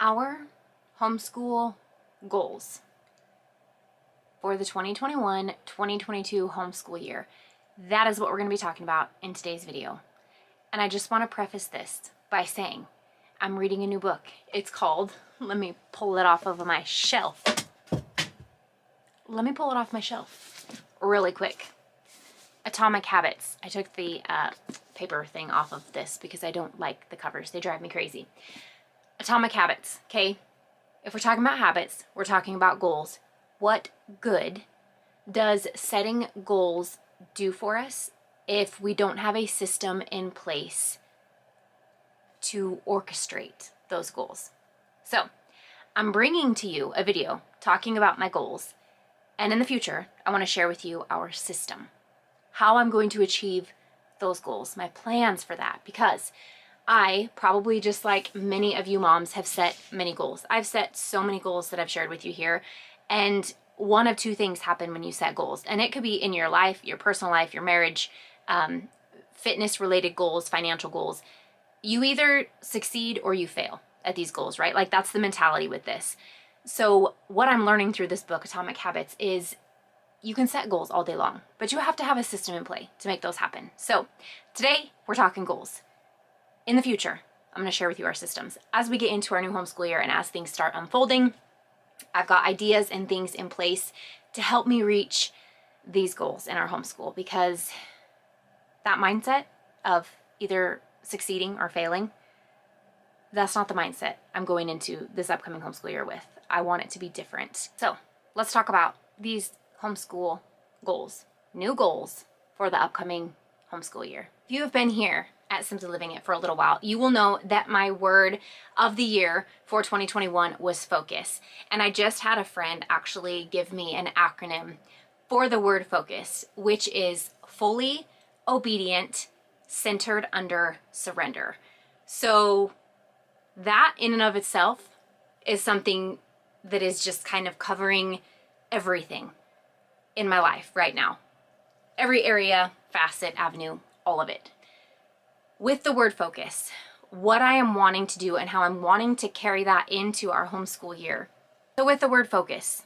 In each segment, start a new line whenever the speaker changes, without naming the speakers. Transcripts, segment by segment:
our homeschool goals for the 2021-2022 homeschool year. That is what we're going to be talking about in today's video. And I just want to preface this by saying I'm reading a new book. It's called, let me pull it off of my shelf. Let me pull it off my shelf really quick. Atomic Habits. I took the paper thing off of this because I don't like the covers. They drive me crazy. Atomic Habits, okay? If we're talking about habits, we're talking about goals. What good does setting goals do for us if we don't have a system in place to orchestrate those goals? So, I'm bringing to you a video talking about my goals, and in the future, I want to share with you our system, how I'm going to achieve those goals, my plans for that, because I, probably just like many of you moms, have set many goals. I've set so many goals that I've shared with you here, and one of two things happen when you set goals, and it could be in your life, your personal life, your marriage, fitness-related goals, financial goals. You either succeed or you fail at these goals, right? Like, that's the mentality with this. So what I'm learning through this book, Atomic Habits, is you can set goals all day long, but you have to have a system in play to make those happen. So today, we're talking goals. In the future, I'm going to share with you our systems. As we get into our new homeschool year and as things start unfolding, I've got ideas and things in place to help me reach these goals in our homeschool, because that mindset of either succeeding or failing, that's not the mindset I'm going into this upcoming homeschool year with. I want it to be different. So let's talk about these homeschool goals, new goals for the upcoming homeschool year. If you have been here at Simply Living It for a little while, you will know that my word of the year for 2021 was focus. And I just had a friend actually give me an acronym for the word focus, which is fully obedient, centered under surrender. So that in and of itself is something that is just kind of covering everything in my life right now. Every area, facet, avenue, all of it. With the word focus, what I am wanting to do and how I'm wanting to carry that into our homeschool year. So with the word focus,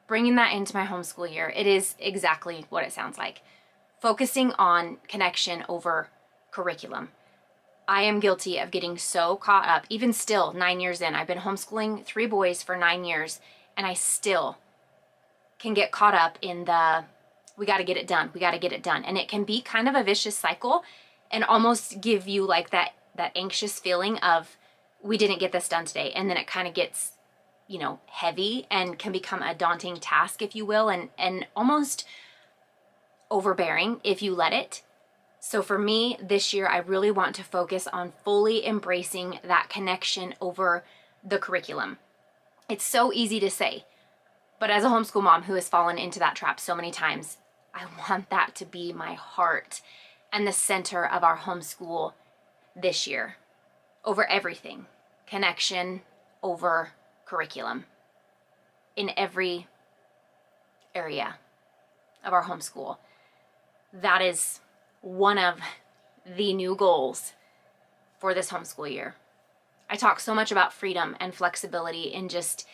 bringing that into my homeschool year, it is exactly what it sounds like. Focusing on connection over curriculum. I am guilty of getting so caught up, even still 9 years in. I've been homeschooling 3 boys for 9 years, and I still can get caught up in the, we got to get it done, we got to get it done. And it can be kind of a vicious cycle and almost give you like that anxious feeling of, we didn't get this done today. And then it kind of gets, you know, heavy and can become a daunting task, if you will, and almost overbearing if you let it. So for me this year, I really want to focus on fully embracing that connection over the curriculum. It's so easy to say, but as a homeschool mom who has fallen into that trap so many times, I want that to be my heart and the center of our homeschool this year. Over everything. Connection over curriculum. In every area of our homeschool. That is one of the new goals for this homeschool year. I talk so much about freedom and flexibility in just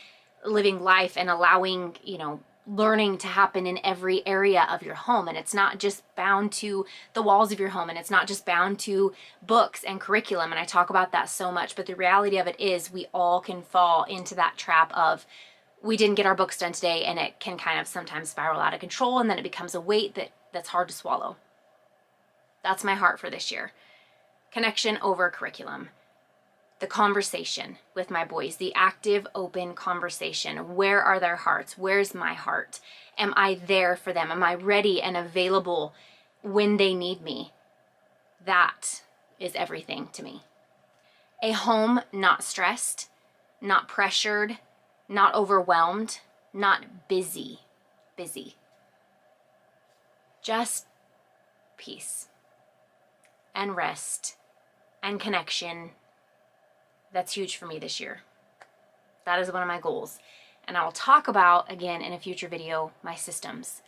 living life and allowing, you know, learning to happen in every area of your home. And it's not just bound to the walls of your home, and it's not just bound to books and curriculum. And I talk about that so much, but the reality of it is we all can fall into that trap of, we didn't get our books done today, and it can kind of sometimes spiral out of control, and then it becomes a weight that's hard to swallow. That's my heart for this year. Connection over curriculum. The conversation with my boys, the active, open conversation. Where are their hearts? Where's my heart? Am I there for them? Am I ready and available when they need me? That is everything to me. A home not stressed, not pressured, not overwhelmed, not busy. Just peace and rest and connection. That's huge for me this year. That is one of my goals. And I will talk about, again, in a future video, my systems.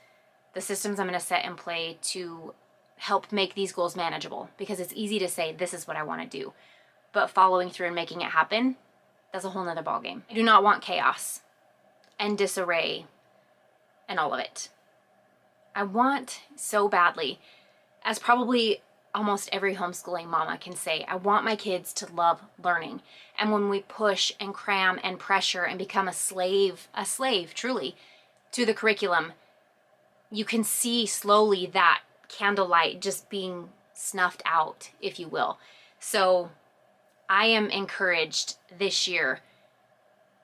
The systems I'm going to set in play to help make these goals manageable, because it's easy to say, this is what I want to do. But following through and making it happen, that's a whole nother ballgame. I do not want chaos and disarray and all of it. I want so badly, as probably almost every homeschooling mama can say, I want my kids to love learning. And when we push and cram and pressure and become a slave truly, to the curriculum, you can see slowly that candlelight just being snuffed out, if you will. So I am encouraged this year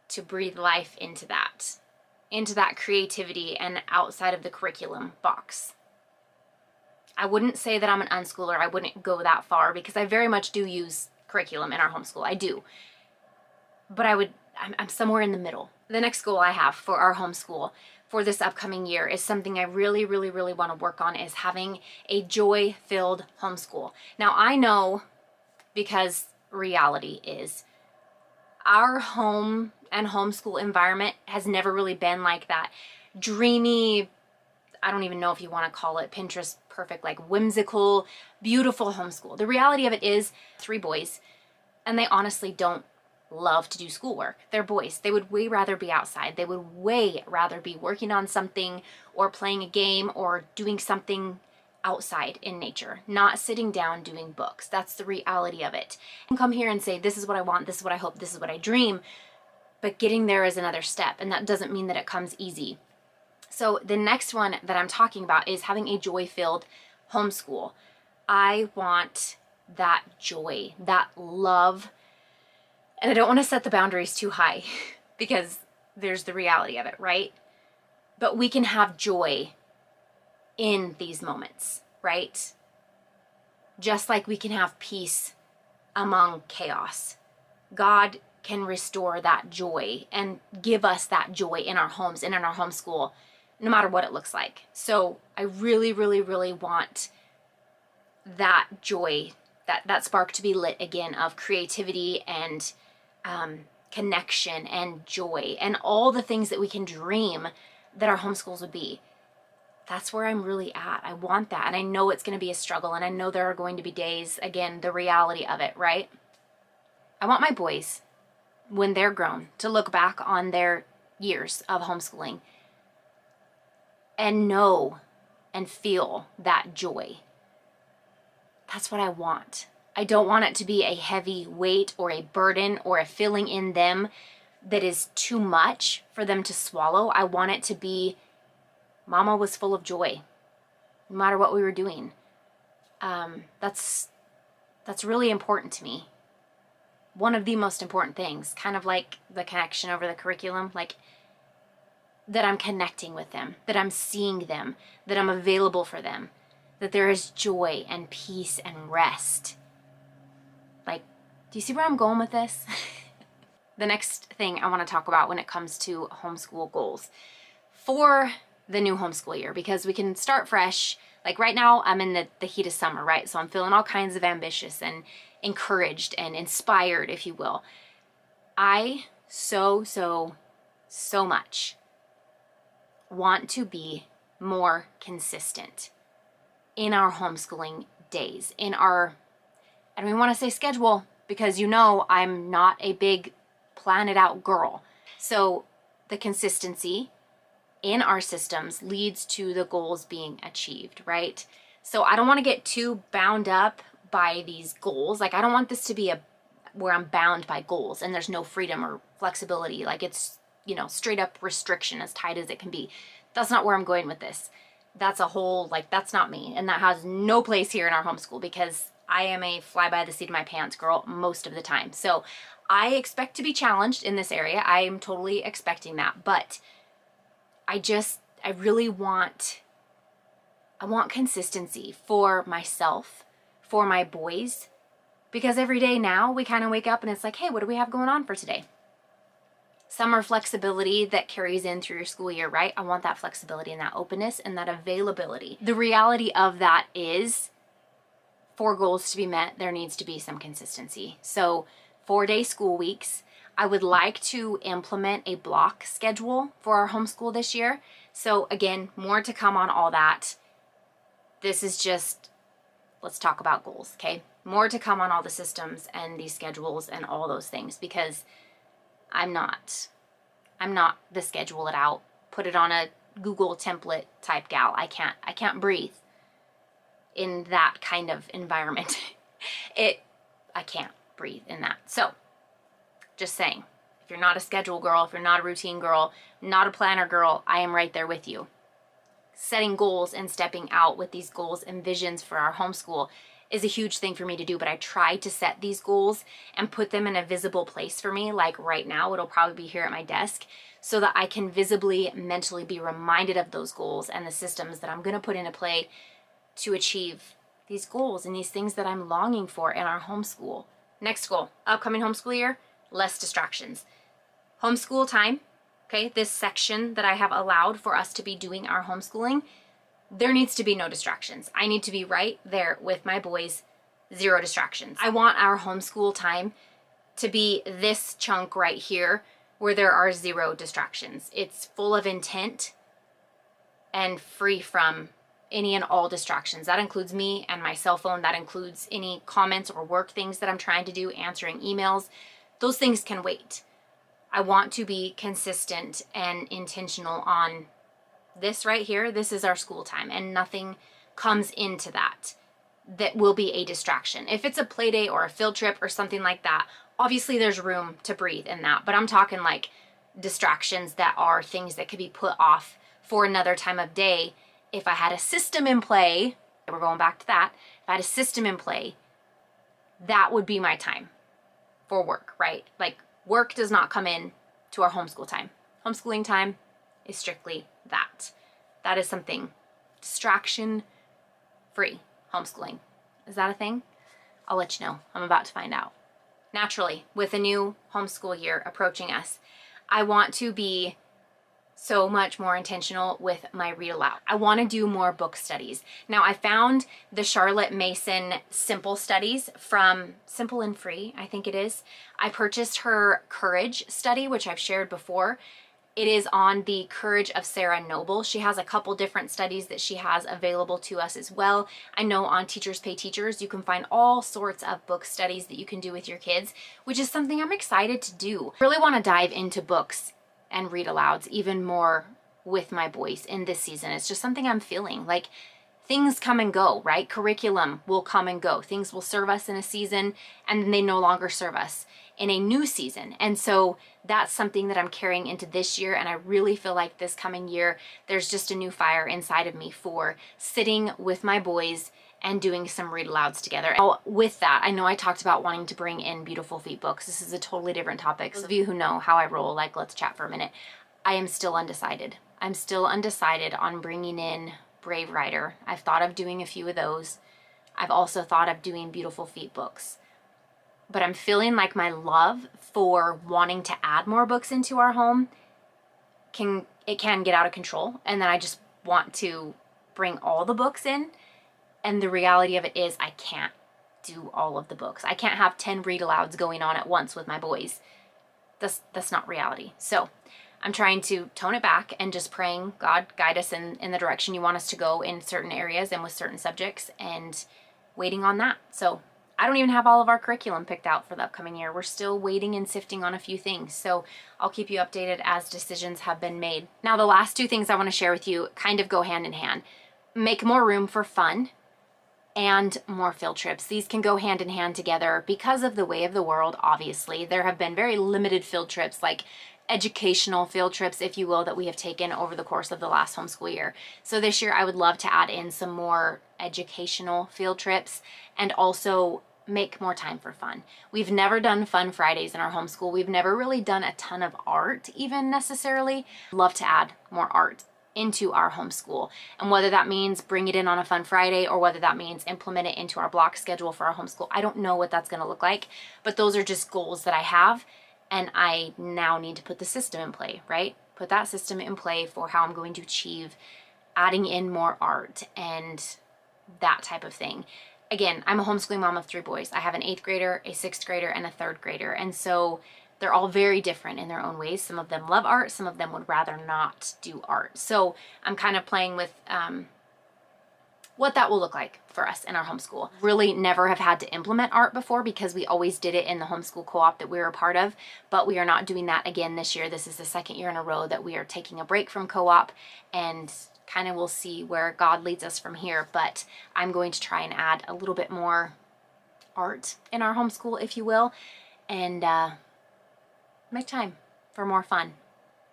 to breathe life into that creativity and outside of the curriculum box. I wouldn't say that I'm an unschooler. I wouldn't go that far because I very much do use curriculum in our homeschool. I do. But I'm somewhere in the middle. The next goal I have for our homeschool for this upcoming year is something I really, really, really want to work on, is having a joy-filled homeschool. Now I know, because reality is, our home and homeschool environment has never really been like that dreamy, I don't even know if you want to call it Pinterest perfect, like whimsical, beautiful homeschool. The reality of it is 3 boys, and they honestly don't love to do schoolwork. They're boys. They would way rather be outside. They would way rather be working on something or playing a game or doing something outside in nature, not sitting down doing books. That's the reality of it. And come here and say, this is what I want, this is what I hope, this is what I dream, but getting there is another step, and that doesn't mean that it comes easy. So the next one that I'm talking about is having a joy-filled homeschool. I want that joy, that love, and I don't want to set the boundaries too high because there's the reality of it, right? But we can have joy in these moments, right? Just like we can have peace among chaos. God can restore that joy and give us that joy in our homes and in our homeschool, no matter what it looks like. So I really, really, really want that joy, that spark to be lit again of creativity and connection and joy and all the things that we can dream that our homeschools would be. That's where I'm really at. I want that. And I know it's going to be a struggle. And I know there are going to be days, again, the reality of it, right? I want my boys, when they're grown, to look back on their years of homeschooling and know and feel that joy. That's what I want. I don't want it to be a heavy weight or a burden or a feeling in them that is too much for them to swallow. I want it to be, Mama was full of joy, no matter what we were doing. That's really important to me. One of the most important things, kind of like the connection over the curriculum, like that I'm connecting with them, that I'm seeing them, that I'm available for them, that there is joy and peace and rest. Like, do you see where I'm going with this? The next thing I want to talk about when it comes to homeschool goals for the new homeschool year, because we can start fresh. Like right now, I'm in the heat of summer, right? So I'm feeling all kinds of ambitious and encouraged and inspired, if you will. I so much want to be more consistent in our homeschooling days, in our, I don't even want to say schedule, because you know I'm not a big plan it out girl. So the consistency in our systems leads to the goals being achieved, right? So I don't want to get too bound up by these goals. Like I don't want this to be where I'm bound by goals and there's no freedom or flexibility. Like it's, you know, straight up restriction, as tight as it can be. That's not where I'm going with this. That's a whole, like, that's not me. And that has no place here in our homeschool because I am a fly by the seat of my pants girl most of the time. So I expect to be challenged in this area. I am totally expecting that. But I really want, I want consistency for myself, for my boys, because every day now we kind of wake up and it's like, hey, what do we have going on for today? Summer flexibility that carries in through your school year, right? I want that flexibility and that openness and that availability. The reality of that is, for goals to be met, there needs to be some consistency. So 4-day school weeks. I would like to implement a block schedule for our homeschool this year. So again, more to come on all that. This is just, let's talk about goals, okay? More to come on all the systems and these schedules and all those things, because I'm not the schedule it out, put it on a Google template type gal. I can't breathe in that kind of environment. I can't breathe in that. So just saying, if you're not a schedule girl, if you're not a routine girl, not a planner girl, I am right there with you. Setting goals and stepping out with these goals and visions for our homeschool is a huge thing for me to do, but I try to set these goals and put them in a visible place for me. Like right now, it'll probably be here at my desk so that I can visibly, mentally be reminded of those goals and the systems that I'm going to put into play to achieve these goals and these things that I'm longing for in our homeschool. Next goal, upcoming homeschool year, less distractions. Homeschool time, okay, this section that I have allowed for us to be doing our homeschooling, there needs to be no distractions. I need to be right there with my boys, zero distractions. I want our homeschool time to be this chunk right here where there are zero distractions. It's full of intent and free from any and all distractions. That includes me and my cell phone. That includes any comments or work things that I'm trying to do, answering emails. Those things can wait. I want to be consistent and intentional on this right here. This is our school time, and nothing comes into that will be a distraction. If it's a play day or a field trip or something like that, obviously there's room to breathe in that, but I'm talking like distractions that are things that could be put off for another time of day. If I had a system in play, we're going back to that, if I had a system in play, that would be my time for work, right? Like work does not come in to our homeschool time. Homeschooling time is strictly that. That is something distraction free homeschooling. Is that a thing? I'll let you know. I'm about to find out. Naturally, with a new homeschool year approaching us, I want to be so much more intentional with my read aloud. I want to do more book studies. Now, I found the Charlotte Mason Simple Studies from Simple and Free, I think it is. I purchased her Courage study, which I've shared before. It is on the Courage of Sarah Noble. She has a couple different studies that she has available to us as well. I know on Teachers Pay Teachers, you can find all sorts of book studies that you can do with your kids, which is something I'm excited to do. I really want to dive into books and read alouds even more with my boys in this season. It's just something I'm feeling like things come and go, right? Curriculum will come and go. Things will serve us in a season and then they no longer serve us in a new season. And so that's something that I'm carrying into this year. And I really feel like this coming year, there's just a new fire inside of me for sitting with my boys and doing some read alouds together. Now, with that, I know I talked about wanting to bring in Beautiful Feet books. This is a totally different topic. Those of you who know how I roll, like, let's chat for a minute. I am still undecided. I'm still undecided on bringing in Brave Rider. I've thought of doing a few of those. I've also thought of doing Beautiful Feet books. But I'm feeling like my love for wanting to add more books into our home can get out of control. And then I just want to bring all the books in. And the reality of it is I can't do all of the books. I can't have 10 read alouds going on at once with my boys. That's not reality. So I'm trying to tone it back and just praying, God, guide us in the direction you want us to go in certain areas and with certain subjects, and waiting on that. So I don't even have all of our curriculum picked out for the upcoming year. We're still waiting and sifting on a few things. So I'll keep you updated as decisions have been made. Now, the last two things I want to share with you kind of go hand in hand. Make more room for fun and more field trips. These can go hand in hand together because of the way of the world, obviously. There have been very limited field trips, like educational field trips, if you will, that we have taken over the course of the last homeschool year. So this year I would love to add in some more educational field trips and also make more time for fun. We've never done fun Fridays in our homeschool. We've never really done a ton of art even necessarily. Love to add more art into our homeschool, and whether that means bring it in on a fun Friday or whether that means implement it into our block schedule for our homeschool, I don't know what that's going to look like, but those are just goals that I have, and I now need to put the system in play, right? Put that system in play for how I'm going to achieve adding in more art and that type of thing. Again, I'm a homeschooling mom of 3 boys. I have an 8th grader, a 6th grader, and a 3rd grader, and so they're all very different in their own ways. Some of them love art. Some of them would rather not do art. So I'm kind of playing with what that will look like for us in our homeschool. Really never have had to implement art before because we always did it in the homeschool co-op that we were a part of, but we are not doing that again this year. This is the second year in a row that we are taking a break from co-op, and kind of we'll see where God leads us from here, but I'm going to try and add a little bit more art in our homeschool, if you will, and make time for more fun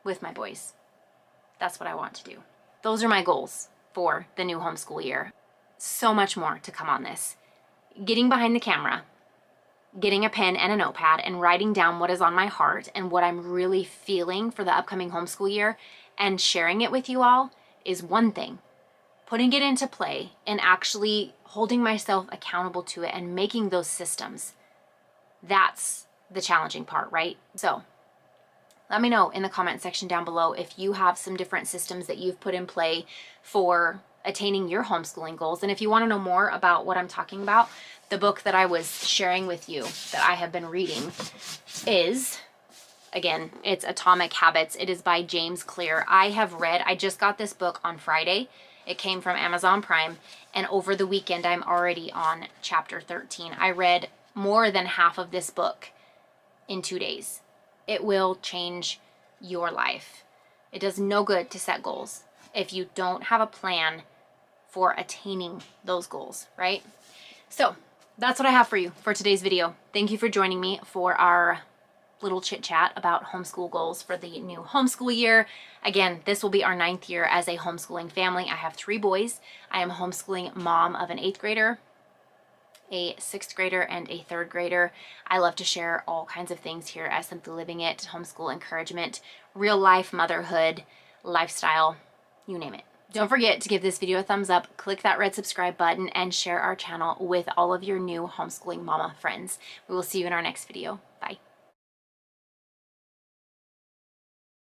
with my boys. That's what I want to do. Those are my goals for the new homeschool year. So much more to come on this. Getting behind the camera, getting a pen and a notepad and writing down what is on my heart and what I'm really feeling for the upcoming homeschool year and sharing it with you all is one thing. Putting it into play and actually holding myself accountable to it and making those systems, that's the challenging part, right? So let me know in the comment section down below if you have some different systems that you've put in play for attaining your homeschooling goals. And if you want to know more about what I'm talking about, the book that I was sharing with you that I have been reading is, again, it's Atomic Habits. It is by James Clear. I just got this book on Friday. It came from Amazon Prime, and over the weekend I'm already on chapter 13. I read more than half of this book in 2 days. It will change your life. It does no good to set goals if you don't have a plan for attaining those goals, right? So that's what I have for you for today's video. Thank you for joining me for our little chit chat about homeschool goals for the new homeschool year. Again, this will be our 9th year as a homeschooling family. I have 3 boys. I am a homeschooling mom of an 8th grader, a 6th grader, and a 3rd grader. I love to share all kinds of things here as Simply Living It, homeschool encouragement, real life motherhood, lifestyle, you name it. Don't forget to give this video a thumbs up, click that red subscribe button, and share our channel with all of your new homeschooling mama friends. We will see you in our next video. Bye.